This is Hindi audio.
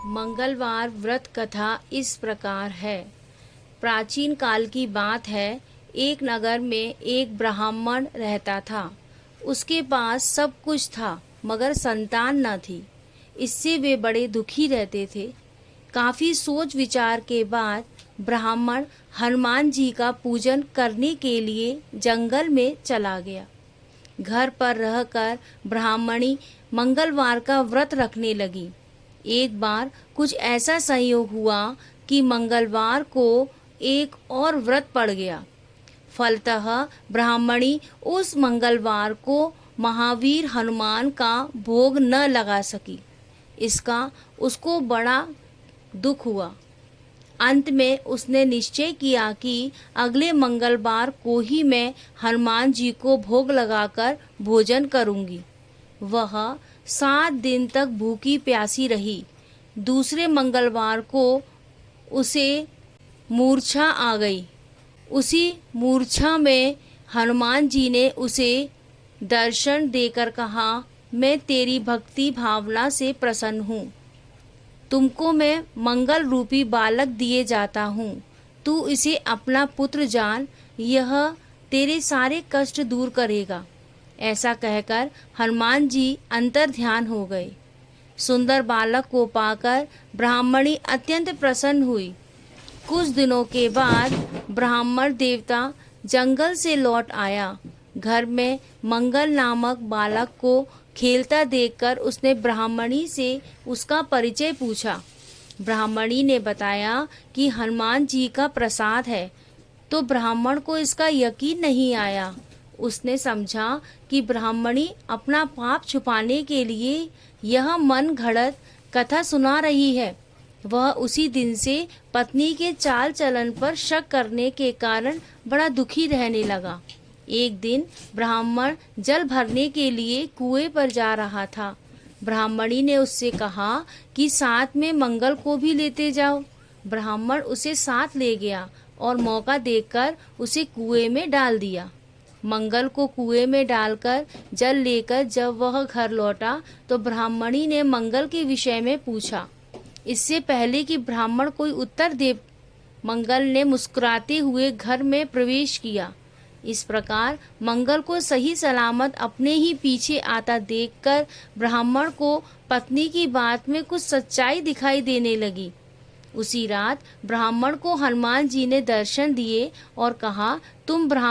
मंगलवार व्रत कथा इस प्रकार है। प्राचीन काल की बात है। एक नगर में एक ब्राह्मण रहता था। उसके पास सब कुछ था मगर संतान न थी। इससे वे बड़े दुखी रहते थे। काफी सोच विचार के बाद ब्राह्मण हनुमान जी का पूजन करने के लिए जंगल में चला गया। घर पर रहकर ब्राह्मणी मंगलवार का व्रत रखने लगी। एक बार कुछ ऐसा संयोग हुआ कि मंगलवार को एक और व्रत पड़ गया। फलतः ब्राह्मणी उस मंगलवार को महावीर हनुमान का भोग न लगा सकी। इसका उसको बड़ा दुख हुआ। अंत में उसने निश्चय किया कि अगले मंगलवार को ही मैं हनुमान जी को भोग लगाकर भोजन करूंगी। वह 7 दिन तक भूखी प्यासी रही। दूसरे मंगलवार को उसे मूर्छा आ गई। उसी मूर्छा में हनुमान जी ने उसे दर्शन देकर कहा, मैं तेरी भक्ति भावना से प्रसन्न हूँ। तुमको मैं मंगल रूपी बालक दिए जाता हूँ। तू इसे अपना पुत्र जान, यह तेरे सारे कष्ट दूर करेगा। ऐसा कहकर हनुमान जी अंतर ध्यान हो गए। सुंदर बालक को पाकर ब्राह्मणी अत्यंत प्रसन्न हुई। कुछ दिनों के बाद ब्राह्मण देवता जंगल से लौट आया। घर में मंगल नामक बालक को खेलता देखकर उसने ब्राह्मणी से उसका परिचय पूछा। ब्राह्मणी ने बताया कि हनुमान जी का प्रसाद है। तो ब्राह्मण को इसका यकीन नहीं आया। उसने समझा कि ब्राह्मणी अपना पाप छुपाने के लिए यह मन घड़त कथा सुना रही है। वह उसी दिन से पत्नी के चाल चलन पर शक करने के कारण बड़ा दुखी रहने लगा। एक दिन ब्राह्मण जल भरने के लिए कुएं पर जा रहा था। ब्राह्मणी ने उससे कहा कि साथ में मंगल को भी लेते जाओ। ब्राह्मण उसे साथ ले गया और मौका देखकर उसे कुएं में डाल दिया। मंगल को कुएं में डालकर जल लेकर जब वह घर लौटा तो ब्राह्मणी ने मंगल के विषय में पूछा। इससे पहले कि ब्राह्मण कोई उत्तर दे, मंगल ने मुस्कुराते हुए घर में प्रवेश किया। इस प्रकार मंगल को सही सलामत अपने ही पीछे आता देखकर ब्राह्मण को पत्नी की बात में कुछ सच्चाई दिखाई देने लगी। उसी रात ब्राह्मण को हनुमान जी ने दर्शन दिए और कहा, तुम ब्राह्मण